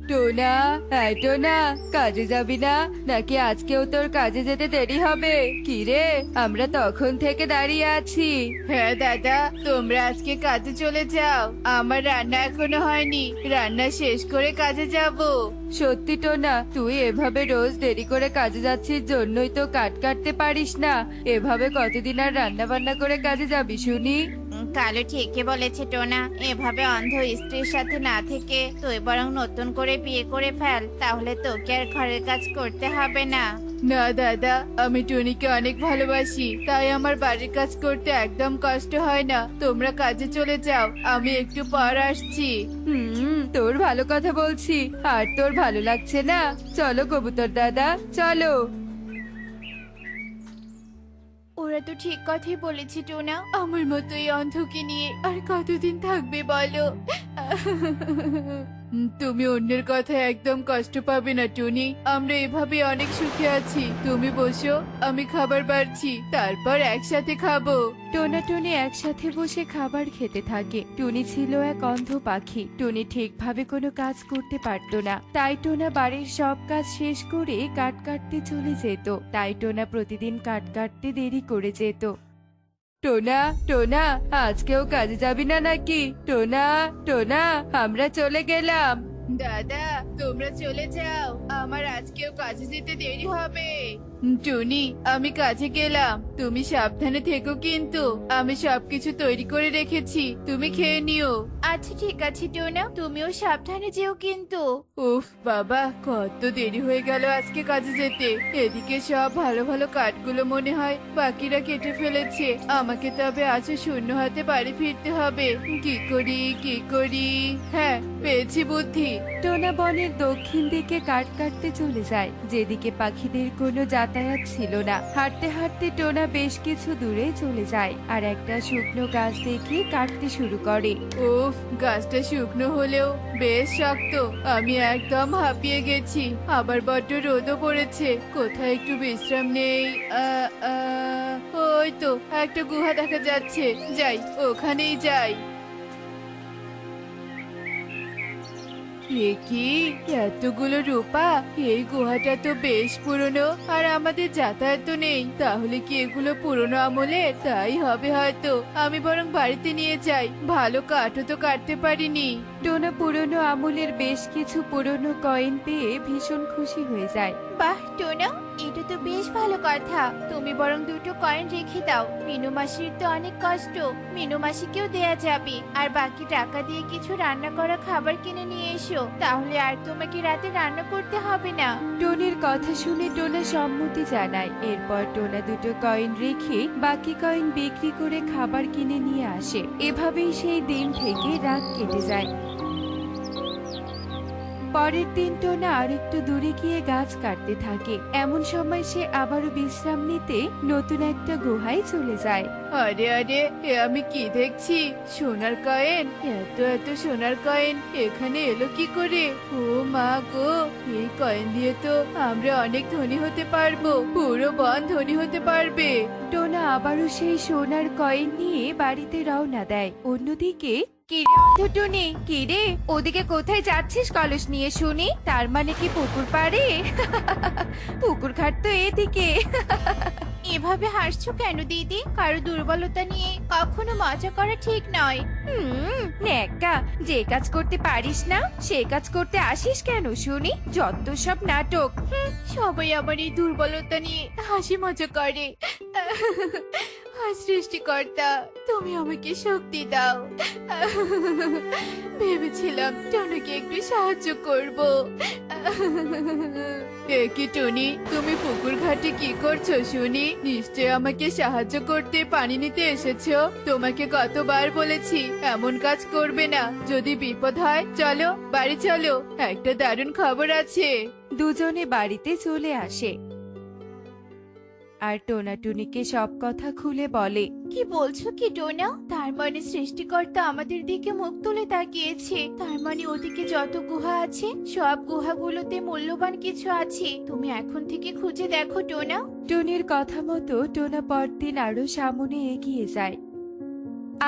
টোনা, হ্যাঁ টোনা, কাজে যাবি না নাকি আজকেও তোর কাজে যেতে দেরি হবে? কি রে, আমরা তখন থেকে দাঁড়িয়ে আছি। হ্যাঁ দাদা, তোমরা আজকে কাজে চলে যাও, আমার রান্না এখনো হয়নি, রান্না শেষ করে কাজে যাব। সত্যি টোনা, তুই এভাবে রোজ দেরি করে কাজে যাচ্ছিস জন্যই তো কাট কাটতে পারিস না। এভাবে কতদিন আর রান্না বান্না করে কাজে যাবি শুনি? কালু ঠিকই বলেছে টোনা, এভাবে অন্ধ স্ত্রীর সাথে না থেকে তুই বরং নতুন করে বিয়ে করে ফেল, তাহলে তোকে আর ঘরের কাজ করতে হবে না। না দাদা, আমি টুনিকে অনেক ভালোবাসি, তাই আমার বাড়ির কাজ করতে একদম কষ্ট হয় না। তোমরা কাজে চলে যাও, আমি একটু পর আসছি। তোর ভালো কথা বলছি, আর তোর ভালো লাগছে না? চলো কবুতর দাদা, চলো। ওরা তো ঠিক কথাই বলেছে টোনা, আমার মতো এই অন্ধকে নিয়ে আর কতদিন থাকবে বলো। তুমি অন্যের কথায় একদম কষ্ট পাবে না টুনি, আমরা এভাবে অনেক সুখে আছি। তুমি বসো, আমি খাবার বাড়ছি, তারপর একসাথে খাবো। টোনা টুনি একসাথে বসে খাবার খেতে থাকে। টুনি ছিল এক অন্ধ পাখি। টুনি ঠিকভাবে কোনো কাজ করতে পারতো না, তাই টোনা বাড়ির সব কাজ শেষ করে কাঠ কাটতে চলে যেত। তাই টোনা প্রতিদিন কাঠ কাটতে দেরি করে যেত। টোনা, টোনা, আজকেও কাজে যাবি না নাকি? টোনা, টোনা, আমরা চলে গেলাম। দাদা, তোমরা চলে যাও, আমার আজকেও কাজে যেতে দেরি হবে। টুনি, আমি কাজে গেলাম, তুমি সাবধানে থেকো কিন্তু। আমি সবকিছু তৈরি করে রেখেছি, তুমি খেয়ে নিও। আচ্ছা ঠিক আছে টোনা, তুমিও সাবধানে যেও কিন্তু। উফ বাবা, কত দেরি হয়ে গেল আজকে কাজে যেতে। এদিকে সব ভালো ভালো কাঠগুলো মনে হয় বাকিরা কেটে ফেলেছে। আমাকে তবে আজও শূন্য হাতে বাড়ি ফিরতে হবে। কি করি, কি করি? হ্যাঁ, পেয়েছি বুদ্ধি। টোনা বনের দক্ষিণ দিকে কাঠ কাটতে চলে যায়, যেদিকে পাখিদের কোনো যাতায়াত ছিল না। হাঁটতে হাঁটতে টোনা বেশ কিছু দূরে চলে যায় আর একটা শুকনো গাছ দেখে কাটতে শুরু করে। উফ, গাছটা শুকনো হলেও বেশ শক্ত। আমি একদম হাঁপিয়ে গেছি, আবার বড্ড রোদও পড়েছে। কোথায় একটু বিশ্রাম নেই? ওই তো একটা গুহা দেখা যাচ্ছে, যাই, ওখানেই যাই। এ কি, এতগুলো রূপা! এই গুহাটা তো বেশ পুরনো, আর আমাদের যাতায়াত তো নেই। তাহলে কি এগুলো পুরনো আমলে? তাই হবে হয়তো। আমি বরং বাড়িতে নিয়ে যাই, ভালো কাঠও তো কাটতে পারিনি। টোনা পুরনো আমলের বেশ কিছু পুরনো কয়েন পেয়ে ভীষণ খুশি হয়ে যায়। বাহ টোনা, এটা তো বেশ ভালো কথা। তুমি বরং দুটো কয়েন রেখে দাও, মিনু মাসির তো অনেক কষ্ট, মিনু মাসিকেও দেয়া যাবে। আর বাকি টাকা দিয়ে কিছু রান্না করা খাবার কিনে নিয়ে এসো, তাহলে আর তোমাকে রাতে রান্না করতে হবে না। টনির কথা শুনে টোনা সম্মতি জানায়। এরপর টোনা দুটো কয়েন রেখে বাকি কয়েন বিক্রি করে খাবার কিনে নিয়ে আসে। এভাবেই সেই দিন থেকে রাত কেটে যায়। পরের দিন টোনা আরেকটু দূরে গিয়ে গাছ কাটতে থাকে। এমন সময় সে আবারও বিশ্রাম নিতে নতুন একটা গুহায় চলে যায়। আরে আরে, এ আমি কি দেখছি? সোনার কয়েন! এত এত সোনার কয়েন এখানে এলো কি করে? ও মা গো, এই কয়েন দিয়ে তো আমরা অনেক ধনী হতে পারবো, পুরো বন ধনী হতে পারবে। টোনা আবারও সেই সোনার কয়েন নিয়ে বাড়িতে রওনা দেয়। অন্যদিকে কিরে অন্ধটুনি, কিরে ওদিকে কোথায় যাচ্ছিস কলস নিয়ে শুনি? তার মানে কি পুকুর পাড়ে? পুকুর ঘাট তো এদিকে। এভাবে হাসছো কেন দিদি? কারো দুর্বলতা নিয়ে কখনো মজা করা ঠিক নয়। নেকা, যে কাজ করতে পারিস না সে কাজ করতে আসিস কেন শুনি? যত সব নাটক। সবাই আমার এই দুর্বলতা নিয়ে হাসি মজা করে। সৃষ্টিকর্তা, তুমি আমাকে শক্তি দাও। ভেবেছিলাম টনুকে একটু সাহায্য করব। কি টনি, তুমি পুকুর ঘাটে কি করছো শুনি? নিশ্চয় আমাকে সাহায্য করতে পানি নিতে এসেছো। তোমাকে কতবার বলেছি এমন কাজ করবে না, যদি বিপদ হয়। চলো বাড়ি চলো, একটা দারুণ খবর আছে। দুজনে বাড়িতে চলে আসে আর টোনা টুনিকে সব কথা খুলে বলে। কি বলছো কি টোনা? তার মানে সৃষ্টিকর্তা আমাদের দিকে মুখ তুলে তাকিয়েছে। তার মানে ওদিকে যত গুহা আছে সব গুহাগুলোতে মূল্যবান কিছু আছে। তুমি এখন থেকে খুঁজে দেখো টোনা। টুনির কথা মতো টোনা পরদিন আরো সামনে এগিয়ে যায়।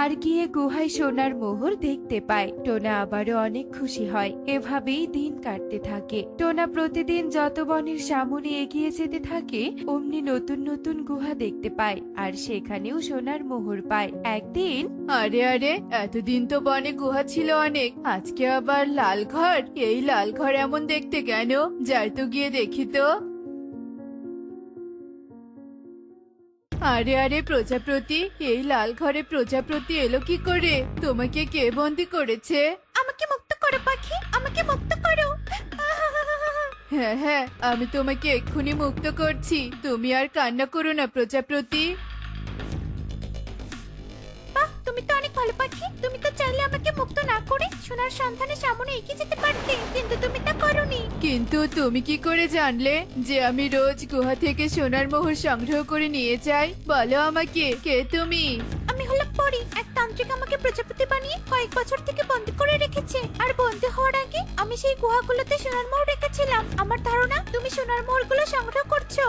আর গিয়ে গুহায় সোনার মোহর দেখতে পায়। টোনা আবারও অনেক খুশি হয়। এভাবেই দিন কাটতে থাকে। টোনা প্রতিদিন যত বনের সামনে এগিয়ে যেতে থাকে অমনি নতুন নতুন গুহা দেখতে পায় আর সেখানেও সোনার মোহর পায়। একদিন, আরে আরে, এতদিন তো বনে গুহা ছিল অনেক, আজকে আবার লাল ঘর। এই লাল ঘর এমন দেখতে কেন? যাই তো গিয়ে দেখি তো। আরে আরে প্রজাপতি, এই লাল ঘরে প্রজাপতি এলো কি করে? তোমাকে কে বন্দি করেছে? আমাকে মুক্ত করো পাখি, আমাকে মুক্ত করো। হ্যাঁ হ্যাঁ, আমি তোমাকে এক্ষুনি মুক্ত করছি। তুমি আর কান্না করো না প্রজাপতি। বাহ, তুমি তো অনেক ভালো পাখি। তুমি তো চাইলে আমাকে মুক্ত না করে সোনার সন্ধানের সামনে এগিয়ে যেতে পারতে, কিন্তু তুমি তা করোনি। কিন্তু তুমি কি করে জানলে যে আমি রোজ গুহা থেকে সোনার মোহর সংগ্রহ করে নিয়ে যাই? বলো আমাকে, কে তুমি? আমি হলাম পরি। এক তান্ত্রিক আমাকে প্রজাপতি বানিয়ে কয়েক বছর থেকে বন্দি করে রেখেছে। আর বন্দি হওয়ার আগে আমি সেই গুহাগুলোতে সোনার মোহর রেখেছিলাম। আমার ধারণা তুমি সোনার মোহরগুলো সংগ্রহ করছো।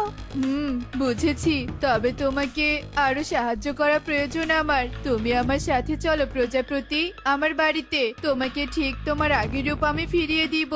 বুঝেছি। তবে তোমাকে আরো সাহায্য করা প্রয়োজন আমার। তুমি আমার সাথে চলো প্রজাপতি, আমার বাড়িতে। তোমাকে ঠিক তোমার আগের রূপ আমি ফিরিয়ে দিব।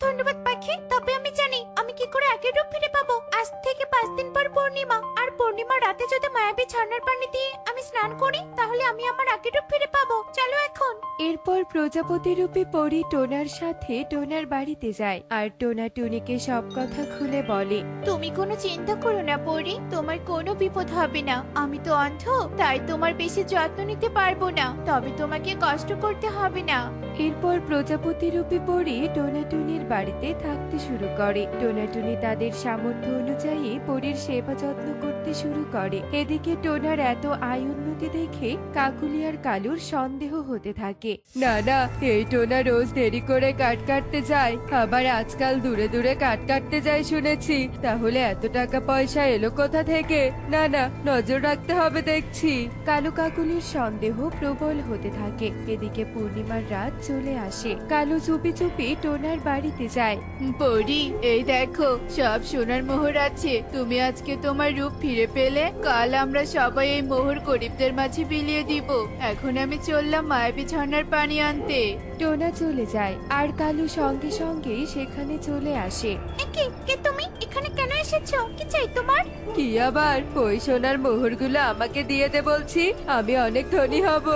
ধন্যবাদ পাখি। তবে আমি জানি আমি কি করে আগের রূপ ফিরে পাবো। আজ থেকে 5 দিন পর পূর্ণিমা, আর পূর্ণিমার রাতে যদি মায়াবী ঝর্ণার পানি দিয়ে আমি স্নান করি তাহলে আমি আমার আগের রূপ ফিরে পাবো। চলো এখন। এরপর প্রজাপতি রূপী পরি টোনার সাথে টোনার বাড়িতে যায় আর টোনা টুনিকে সব কথা খুলে বলে। তুমি কোনো চিন্তা করো না পরি, তোমার কোনো বিপদ হবে না। আমি তো অন্ধ, তাই তোমার বেশি যত্ন নিতে পারবো না। তবে তোমাকে কষ্ট করতে হবে না। এরপর প্রজাপতি রূপী পরি টোনাটুনির বাড়িতে থাকতে শুরু করে। টোনাটুনি তাদের সামর্থ্য অনুযায়ী পরীর সেবা যত্ন করতে শুরু করে। এদিকে টোনার এত আয় উন্নতি দেখে কাকুলি আর কালুর সন্দেহ হতে থাকে। না না, এই টোনা রোজ দেরি করে কাঠ কাটতে যায়, আবার আজকাল দূরে দূরে কাঠ কাটতে যায় শুনেছি। তাহলে এত টাকা পয়সা এলো কোথা থেকে? না না, নজর রাখতে হবে দেখছি। কালু কাকুলির সন্দেহ প্রবল হতে থাকে। এদিকে পূর্ণিমার রাত চলে আসে। কালু চুপি চুপি টোনার বাড়িতে যায়। পরি, এই দেখো, সব সোনার মোহর আছে। তুমি আজকে তোমার রূপ ফিরে পেলে। কাল আমরা সবাই এই মোহর গরিবদের মাঝে বিলিয়ে দিব। এখন আমি চললাম মায়াবী ঝর্ণার পানি আনতে। টোনা চলে যায় আর কালু সঙ্গে সঙ্গে সেখানে চলে আসে। কে কে তুমি? এখানে কেন এসেছো? কি চাই তোমার? কি আবার? ওই সোনার মোহরগুলো আমাকে দিয়ে দে বলছি, আমি অনেক ধনী হব।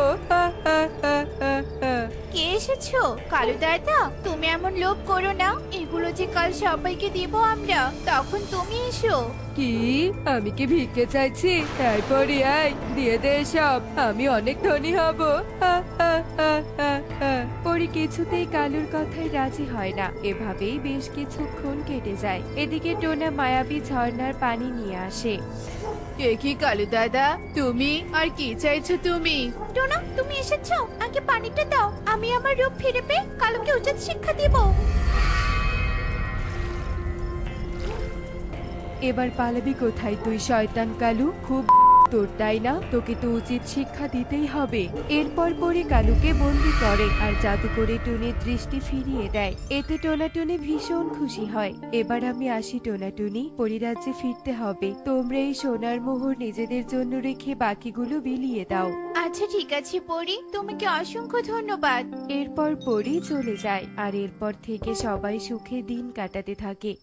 কে এসেছো? কালু দাদা, তুমি এমন লোভ করো না। এগুলো যে কাল সবাইকে দিব আমরা, তখন তুমি এসো। কি? আমি কি ভিক্ষে চাইছি? তারপরে আয়, দিয়ে দে সব, আমি অনেক ধনী হব। পরি কিছুতেই কালুর কথায় রাজি হয় না। এভাবেই বেশ কিছুক্ষণ কেটে যায়। এদিকে টোনা মায়াবী ঝর্ণার পানি নিয়ে আসে। এ কি কালু দাদা, তুমি? আর কি চাইছো তুমি? টোনা, তুমি এসেছো? আগে পানিটা দাও, আমি আমার রূপ ফিরে পেয়ে কালুকে উচিত শিক্ষা দিব। এবার পালাবি কোথায় তুই শয়তান কালু? খুব তোর তাই না? তোকে তো উচিত শিক্ষা দিতেই হবে। এরপর পরে কালুকে বন্দি করে আর জাদু করে টুনির দৃষ্টি ফিরিয়ে দেয়। এতে টোনাটুনি ভীষণ খুশি হয়। এবার আমি আসি টোনাটুনি, পরিরাজ্যে ফিরতে হবে। তোমরা এই সোনার মোহর নিজেদের জন্য রেখে বাকিগুলো বিলিয়ে দাও। আচ্ছা ঠিক আছে পরি, তোমাকে অসংখ্য ধন্যবাদ। এরপর পরি চলে যায় আর এরপর থেকে সবাই সুখে দিন কাটাতে থাকে।